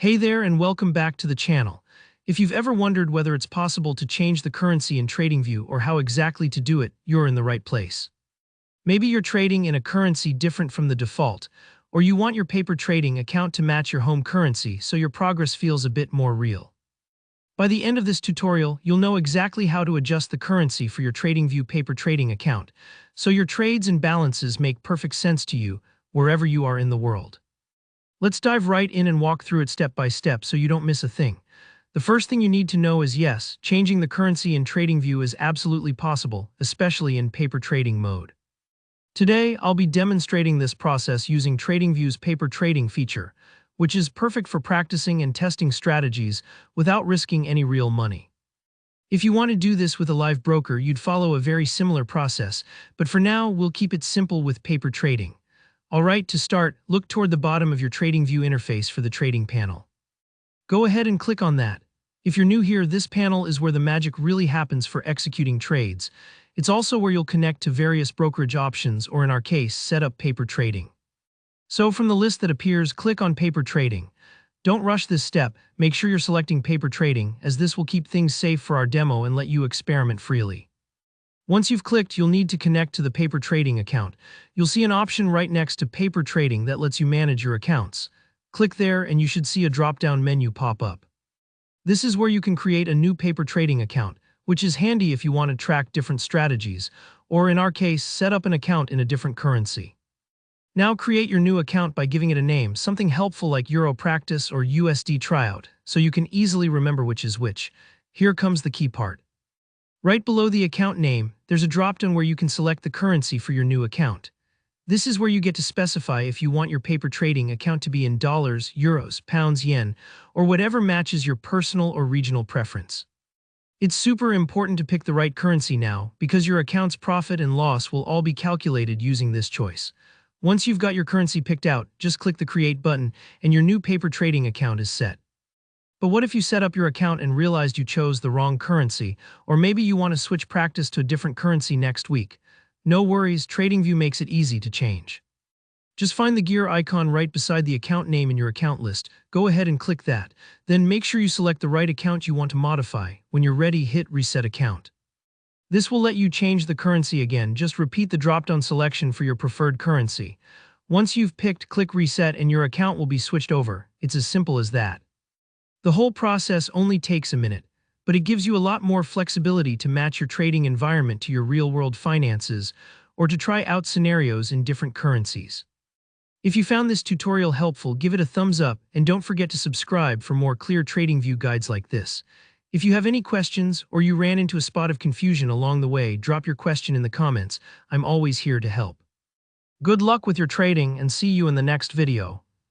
Hey there and welcome back to the channel. If you've ever wondered whether it's possible to change the currency in TradingView or how exactly to do it, you're in the right place. Maybe you're trading in a currency different from the default, or you want your paper trading account to match your home currency so your progress feels a bit more real. By the end of this tutorial, you'll know exactly how to adjust the currency for your TradingView paper trading account, so your trades and balances make perfect sense to you wherever you are in the world. Let's dive right in and walk through it step by step so you don't miss a thing. The first thing you need to know is yes, changing the currency in TradingView is absolutely possible, especially in paper trading mode. Today, I'll be demonstrating this process using TradingView's paper trading feature, which is perfect for practicing and testing strategies without risking any real money. If you want to do this with a live broker, you'd follow a very similar process, but for now, we'll keep it simple with paper trading. Alright, to start, look toward the bottom of your TradingView interface for the trading panel. Go ahead and click on that. If you're new here, this panel is where the magic really happens for executing trades. It's also where you'll connect to various brokerage options, or in our case, set up paper trading. So from the list that appears, click on paper trading. Don't rush this step, make sure you're selecting paper trading, as this will keep things safe for our demo and let you experiment freely. Once you've clicked, you'll need to connect to the paper trading account. You'll see an option right next to paper trading that lets you manage your accounts. Click there and you should see a drop-down menu pop up. This is where you can create a new paper trading account, which is handy if you want to track different strategies, or in our case, set up an account in a different currency. Now create your new account by giving it a name, something helpful like Euro Practice or USD Tryout, so you can easily remember which is which. Here comes the key part. Right below the account name, there's a drop-down where you can select the currency for your new account. This is where you get to specify if you want your paper trading account to be in dollars, euros, pounds, yen, or whatever matches your personal or regional preference. It's super important to pick the right currency now, because your account's profit and loss will all be calculated using this choice. Once you've got your currency picked out, just click the Create button, and your new paper trading account is set. But what if you set up your account and realized you chose the wrong currency, or maybe you want to switch practice to a different currency next week? No worries, TradingView makes it easy to change. Just find the gear icon right beside the account name in your account list, go ahead and click that, then make sure you select the right account you want to modify. When you're ready, hit Reset Account. This will let you change the currency again, just repeat the drop-down selection for your preferred currency. Once you've picked, click Reset and your account will be switched over. It's as simple as that. The whole process only takes a minute, but it gives you a lot more flexibility to match your trading environment to your real-world finances or to try out scenarios in different currencies. If you found this tutorial helpful, give it a thumbs up and don't forget to subscribe for more clear TradingView guides like this. If you have any questions or you ran into a spot of confusion along the way, drop your question in the comments. I'm always here to help. Good luck with your trading and see you in the next video.